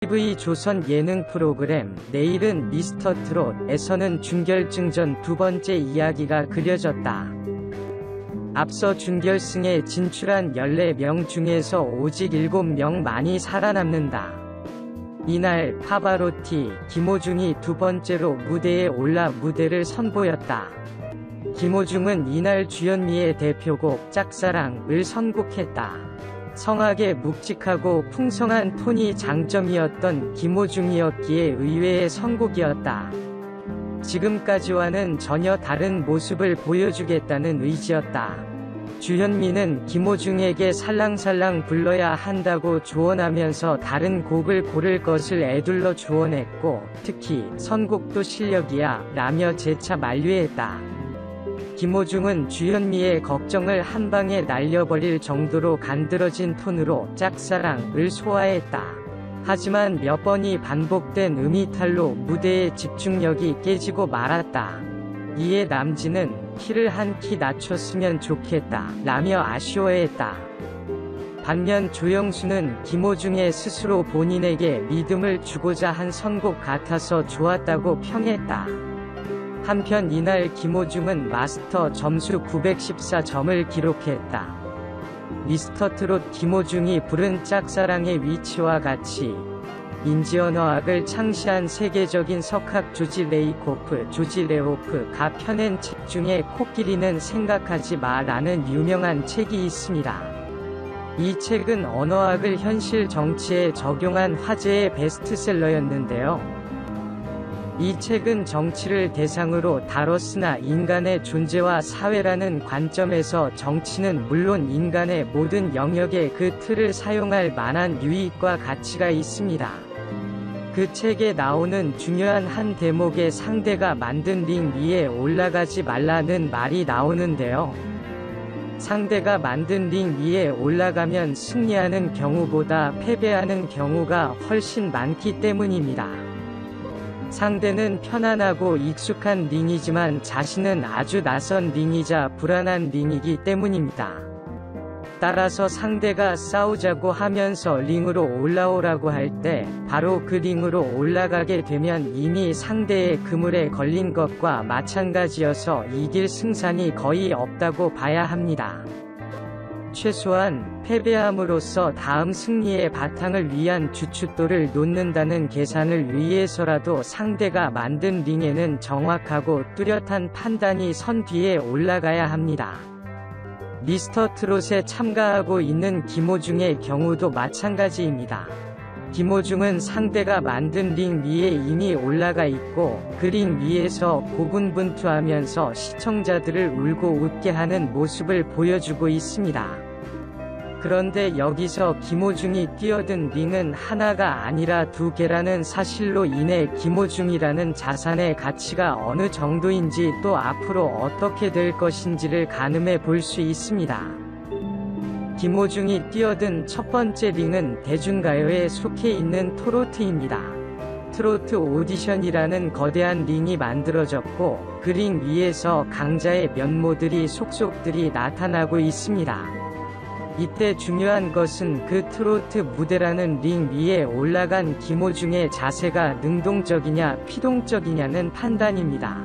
TV 조선 예능 프로그램 내일은 미스터트롯에서는 준결승전 두 번째 이야기가 그려졌다. 앞서 준결승에 진출한 14명 중에서 오직 7명만이 살아남는다. 이날 파바로티, 김호중이 두 번째로 무대에 올라 무대를 선보였다. 김호중은 이날 주현미의 대표곡 짝사랑을 선곡했다. 성악의 묵직하고 풍성한 톤이 장점이었던 김호중이었기에 의외의 선곡이었다. 지금까지와는 전혀 다른 모습을 보여주겠다는 의지였다. 주현미는 김호중에게 살랑살랑 불러야 한다고 조언하면서 다른 곡을 고를 것을 애둘러 조언했고, 특히 선곡도 실력이야 라며 재차 만류했다. 김호중은 주현미의 걱정을 한방에 날려버릴 정도로 간드러진 톤으로 짝사랑을 소화했다. 하지만 몇 번이 반복된 음이탈로 무대의 집중력이 깨지고 말았다. 이에 남진은 키를 한 키 낮췄으면 좋겠다 라며 아쉬워했다. 반면 조영수는 김호중의 스스로 본인에게 믿음을 주고자 한 선곡 같아서 좋았다고 평했다. 한편 이날 김호중은 마스터 점수 914점을 기록했다. 미스터트롯 김호중이 부른 짝사랑의 위치와 같이 인지언어학을 창시한 세계적인 석학 조지 레호프가 펴낸 책 중에 코끼리는 생각하지 마라는 유명한 책이 있습니다. 이 책은 언어학을 현실 정치에 적용한 화제의 베스트셀러였는데요. 이 책은 정치를 대상으로 다뤘으나 인간의 존재와 사회라는 관점에서 정치는 물론 인간의 모든 영역에 그 틀을 사용할 만한 유익과 가치가 있습니다. 그 책에 나오는 중요한 한 대목의 상대가 만든 링 위에 올라가지 말라는 말이 나오는데요. 상대가 만든 링 위에 올라가면 승리하는 경우보다 패배하는 경우가 훨씬 많기 때문입니다. 상대는 편안하고 익숙한 링이지만 자신은 아주 낯선 링이자 불안한 링이기 때문입니다. 따라서 상대가 싸우자고 하면서 링으로 올라오라고 할 때 바로 그 링으로 올라가게 되면 이미 상대의 그물에 걸린 것과 마찬가지여서 이길 승산이 거의 없다고 봐야 합니다. 최소한 패배함으로써 다음 승리의 바탕을 위한 주춧돌을 놓는다는 계산을 위해서라도 상대가 만든 링에는 정확하고 뚜렷한 판단이 선 뒤에 올라가야 합니다. 미스터트롯에 참가하고 있는 김호중의 경우도 마찬가지입니다. 김호중은 상대가 만든 링 위에 이미 올라가 있고 그 링 위에서 고군분투하면서 시청자들을 울고 웃게 하는 모습을 보여주고 있습니다. 그런데 여기서 김호중이 뛰어든 링은 하나가 아니라 2개라는 사실로 인해 김호중이라는 자산의 가치가 어느 정도인지 또 앞으로 어떻게 될 것인지를 가늠해 볼 수 있습니다. 김호중이 뛰어든 첫 번째 링은 대중가요에 속해 있는 트로트입니다. 트로트 오디션이라는 거대한 링이 만들어졌고 그 링 위에서 강자의 면모들이 속속들이 나타나고 있습니다. 이때 중요한 것은 그 트로트 무대라는 링 위에 올라간 김호중의 자세가 능동적이냐 피동적이냐는 판단입니다.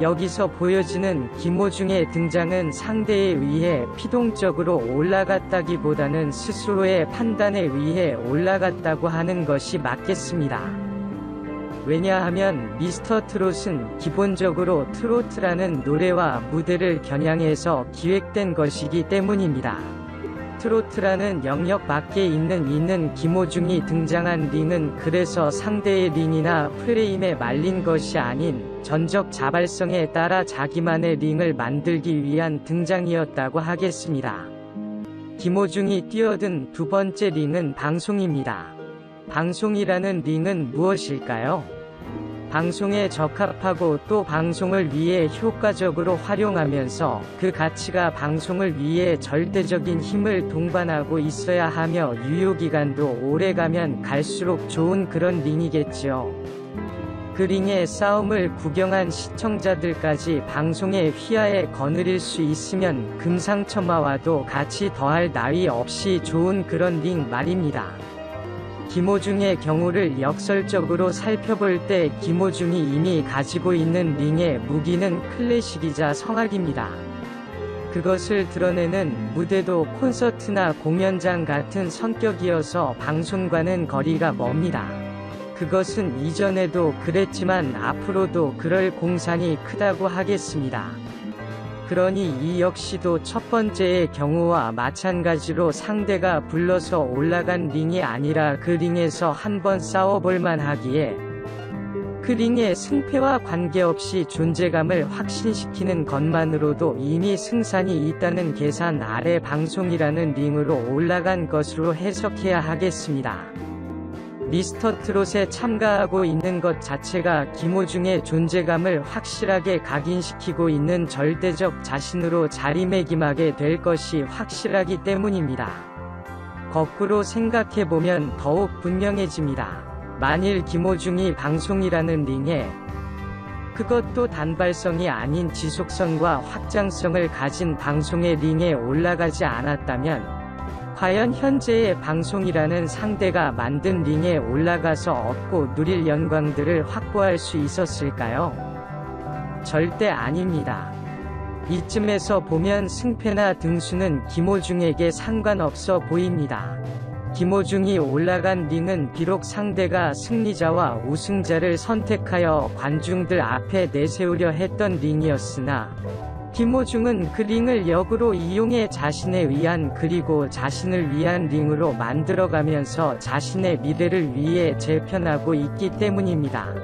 여기서 보여지는 김호중의 등장은 상대에 의해 피동적으로 올라갔다기보다는 스스로의 판단에 의해 올라갔다고 하는 것이 맞겠습니다. 왜냐하면 미스터트롯은 기본적으로 트로트라는 노래와 무대를 겨냥해서 기획된 것이기 때문입니다. 트로트라는 영역 밖에 있는 김호중이 등장한 링은 그래서 상대의 링이나 프레임에 말린 것이 아닌 전적 자발성에 따라 자기만의 링을 만들기 위한 등장이었다고 하겠습니다. 김호중이 뛰어든 두 번째 링은 방송입니다. 방송이라는 링은 무엇일까요? 방송에 적합하고 또 방송을 위해 효과적으로 활용하면서 그 가치가 방송을 위해 절대적인 힘을 동반하고 있어야 하며 유효기간도 오래가면 갈수록 좋은 그런 링이겠지요. 그 링의 싸움을 구경한 시청자들까지 방송의 휘하에 거느릴 수 있으면 금상첨화와도 같이 더할 나위 없이 좋은 그런 링 말입니다. 김호중의 경우를 역설적으로 살펴볼 때 김호중이 이미 가지고 있는 링의 무기는 클래식이자 성악입니다. 그것을 드러내는 무대도 콘서트나 공연장 같은 성격이어서 방송과는 거리가 멉니다. 그것은 이전에도 그랬지만 앞으로도 그럴 공산이 크다고 하겠습니다. 그러니 이 역시도 첫 번째의 경우와 마찬가지로 상대가 불러서 올라간 링이 아니라 그 링에서 한번 싸워볼만 하기에 그 링의 승패와 관계없이 존재감을 확신시키는 것만으로도 이미 승산이 있다는 계산 아래 방송이라는 링으로 올라간 것으로 해석해야 하겠습니다. 미스터트롯에 참가하고 있는 것 자체가 김호중의 존재감을 확실하게 각인시키고 있는 절대적 자신으로 자리매김하게 될 것이 확실하기 때문입니다. 거꾸로 생각해보면 더욱 분명해집니다. 만일 김호중이 방송이라는 링에, 그것도 단발성이 아닌 지속성과 확장성을 가진 방송의 링에 올라가지 않았다면 과연 현재의 방송이라는 상대가 만든 링에 올라가서 얻고 누릴 영광들을 확보할 수 있었을까요? 절대 아닙니다. 이쯤에서 보면 승패나 등수는 김호중에게 상관없어 보입니다. 김호중이 올라간 링은 비록 상대가 승리자와 우승자를 선택하여 관중들 앞에 내세우려 했던 링이었으나 김호중은 그 링을 역으로 이용해 자신에 의한 그리고 자신을 위한 링으로 만들어가면서 자신의 미래를 위해 재편하고 있기 때문입니다.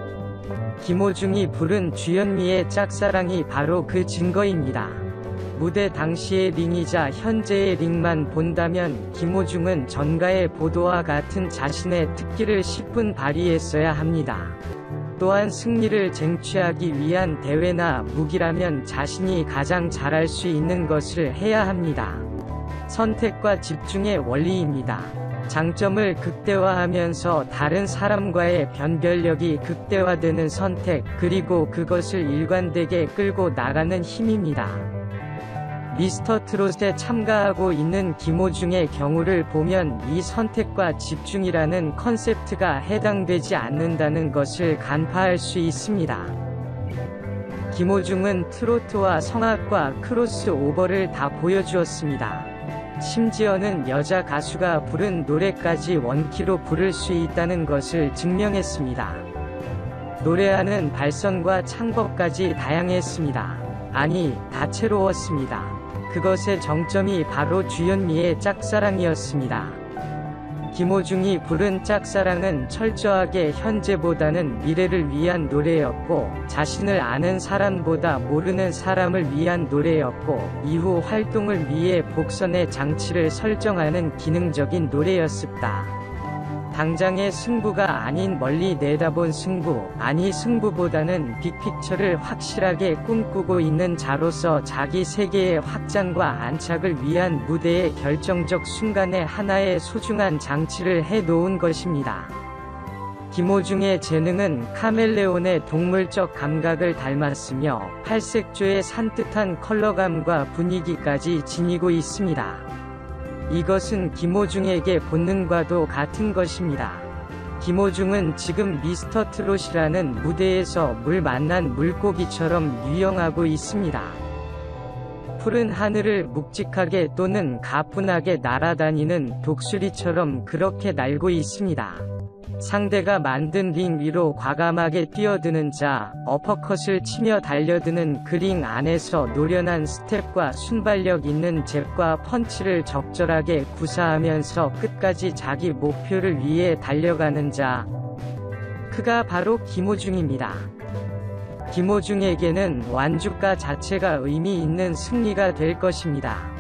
김호중이 부른 주현미의 짝사랑이 바로 그 증거입니다. 무대 당시의 링이자 현재의 링만 본다면 김호중은 전가의 보도와 같은 자신의 특기를 10분 발휘했어야 합니다. 또한 승리를 쟁취하기 위한 대회나 무기라면 자신이 가장 잘할 수 있는 것을 해야 합니다. 선택과 집중의 원리입니다. 장점을 극대화하면서 다른 사람과의 변별력이 극대화되는 선택, 그리고 그것을 일관되게 끌고 나가는 힘입니다. 미스터트롯에 참가하고 있는 김호중의 경우를 보면 이 선택과 집중이라는 컨셉트가 해당되지 않는다는 것을 간파할 수 있습니다. 김호중은 트로트와 성악과 크로스오버를 다 보여주었습니다. 심지어는 여자 가수가 부른 노래까지 원키로 부를 수 있다는 것을 증명했습니다. 노래하는 발성과 창법까지 다양했습니다. 아니, 다채로웠습니다. 그것의 정점이 바로 주현미의 짝사랑이었습니다. 김호중이 부른 짝사랑은 철저하게 현재보다는 미래를 위한 노래였고, 자신을 아는 사람보다 모르는 사람을 위한 노래였고, 이후 활동을 위해 복선의 장치를 설정하는 기능적인 노래였습니다. 당장의 승부가 아닌 멀리 내다본 승부, 아니 승부보다는 빅픽처를 확실하게 꿈꾸고 있는 자로서 자기 세계의 확장과 안착을 위한 무대의 결정적 순간에 하나의 소중한 장치를 해놓은 것입니다. 김호중의 재능은 카멜레온의 동물적 감각을 닮았으며 팔색조의 산뜻한 컬러감과 분위기까지 지니고 있습니다. 이것은 김호중에게 본능과도 같은 것입니다. 김호중은 지금 미스터트롯이라는 무대에서 물 만난 물고기처럼 유영하고 있습니다. 푸른 하늘을 묵직하게 또는 가뿐하게 날아다니는 독수리처럼 그렇게 날고 있습니다. 상대가 만든 링 위로 과감하게 뛰어드는 자, 어퍼컷을 치며 달려드는 그 링 안에서 노련한 스텝과 순발력 있는 잽과 펀치를 적절하게 구사하면서 끝까지 자기 목표를 위해 달려가는 자, 그가 바로 김호중입니다. 김호중에게는 완주가 자체가 의미 있는 승리가 될 것입니다.